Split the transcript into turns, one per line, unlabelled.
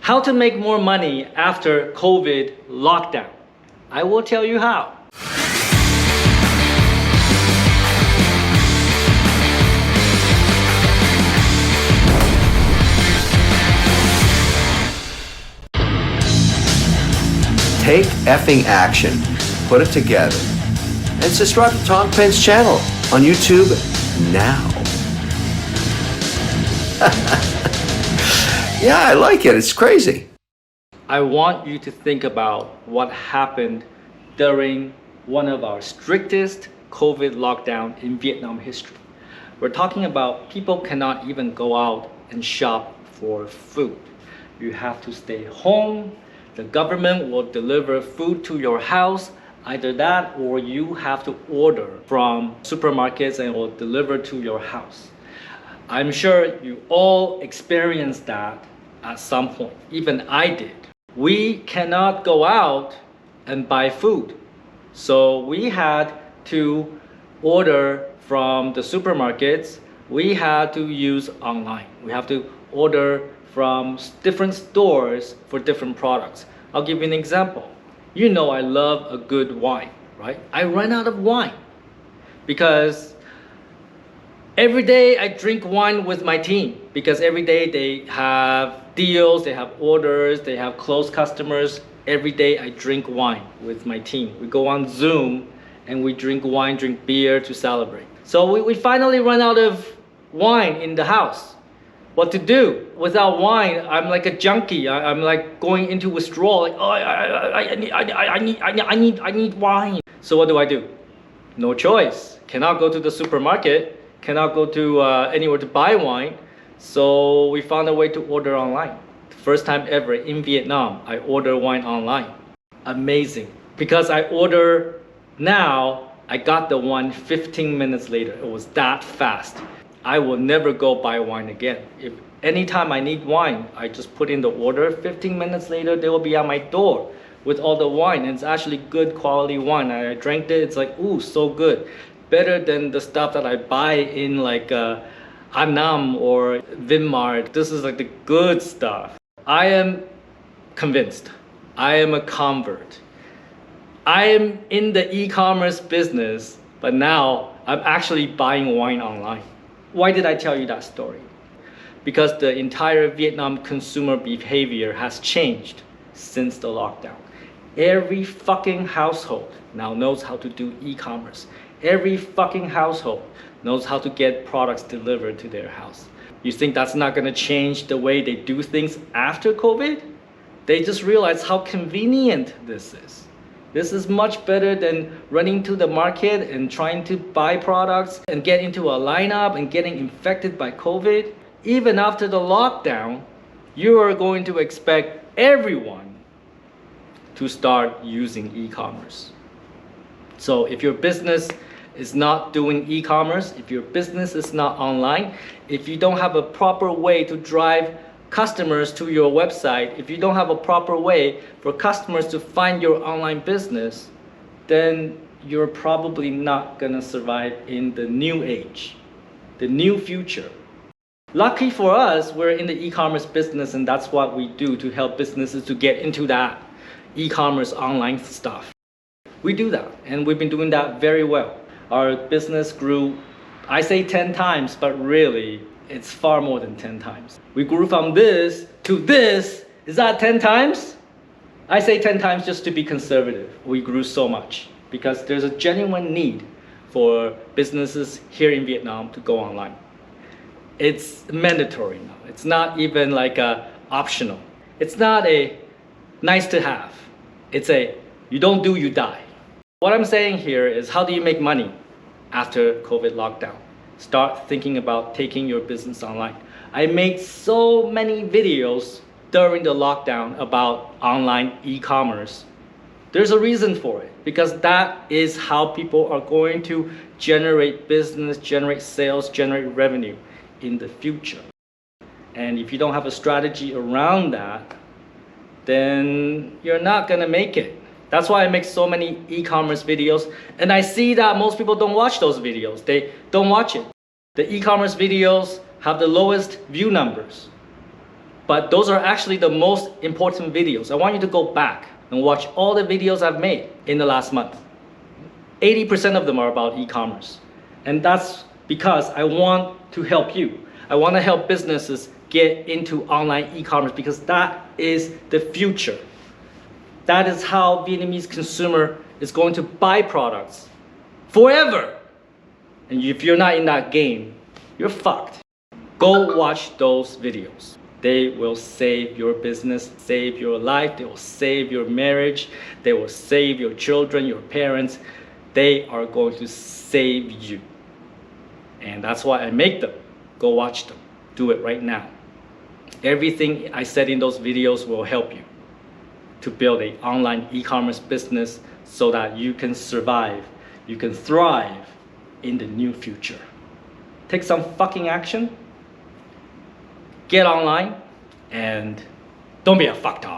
How to make more money after COVID lockdown. I will tell you how.
Take effing action, put it together, and subscribe to Tom Peng's channel on YouTube now. Yeah, I like it. It's crazy.
I want you to think about what happened during one of our strictest COVID lockdown in Vietnam history. We're talking about people cannot even go out and shop for food. You have to stay home. The government will deliver food to your house. Either that or you have to order from supermarkets and it will deliver to your house. I'm sure you all experienced that at some point. Even I did. We cannot go out and buy food. So we had to order from the supermarkets. We had to use online. We have to order from different stores for different products. I'll give you an example. You know I love a good wine, right? I ran out of wine because every day I drink wine with my team because every day they have deals, they have orders, they have close customers. Every day I drink wine with my team. We go on Zoom and we drink wine, drink beer to celebrate. So we finally run out of wine in the house. What to do? Without wine, I'm like a junkie. I'm like going into withdrawal. Like, oh, I need wine. So what do? No choice. Cannot go to the supermarket. Cannot go to anywhere to buy wine. So we found a way to order online. First time ever in Vietnam, I order wine online. Amazing. Because I order now, I got the wine 15 minutes later. It was that fast. I will never go buy wine again. If anytime I need wine, I just put in the order. 15 minutes later, they will be at my door with all the wine. And it's actually good quality wine. I drank it. It's like, ooh, so good. Better than the stuff that I buy in like Annam or Vinmart. This is like the good stuff. I am convinced. I am a convert. I am in the e-commerce business, but now I'm actually buying wine online. Why did I tell you that story? Because the entire Vietnam consumer behavior has changed since the lockdown. Every fucking household now knows how to do e-commerce. Every fucking household knows how to get products delivered to their house. You think that's not gonna change the way they do things after COVID? They just realize how convenient this is. This is much better than running to the market and trying to buy products and get into a lineup and getting infected by COVID. Even after the lockdown, you are going to expect everyone to start using e-commerce. So if your business is not doing e-commerce, if your business is not online, if you don't have a proper way to drive customers to your website, if you don't have a proper way for customers to find your online business, then you're probably not gonna survive in the new age, the new future. Lucky for us, we're in the e-commerce business and that's what we do to help businesses to get into that e-commerce online stuff. We do that and we've been doing that very well. Our business grew, I say 10 times, but really it's far more than 10 times. We grew from this to this. Is that 10 times? I say 10 times just to be conservative. We grew so much because there's a genuine need for businesses here in Vietnam to go online. It's mandatory now. It's not even like a optional. It's not a nice to have. It's a you don't do, you die. What I'm saying here is how do you make money after COVID lockdown? Start thinking about taking your business online. I made so many videos during the lockdown about online e-commerce. There's a reason for it because that is how people are going to generate business, generate sales, generate revenue in the future. And if you don't have a strategy around that, then you're not gonna make it. That's why I make so many e-commerce videos. And I see that most people don't watch those videos. They don't watch it. The e-commerce videos have the lowest view numbers. But those are actually the most important videos. I want you to go back and watch all the videos I've made in the last month. 80% of them are about e-commerce. And that's because I want to help you. I want to help businesses get into online e-commerce because that is the future. That is how Vietnamese consumer is going to buy products forever. And if you're not in that game, you're fucked. Go watch those videos. They will save your business, save your life, they will save your marriage, they will save your children, your parents. They are going to save you. And that's why I make them. Go watch them. Do it right now. Everything I said in those videos will help you to build an online e-commerce business so that you can survive, you can thrive in the new future. Take some fucking action. Get online and don't be a fucktard.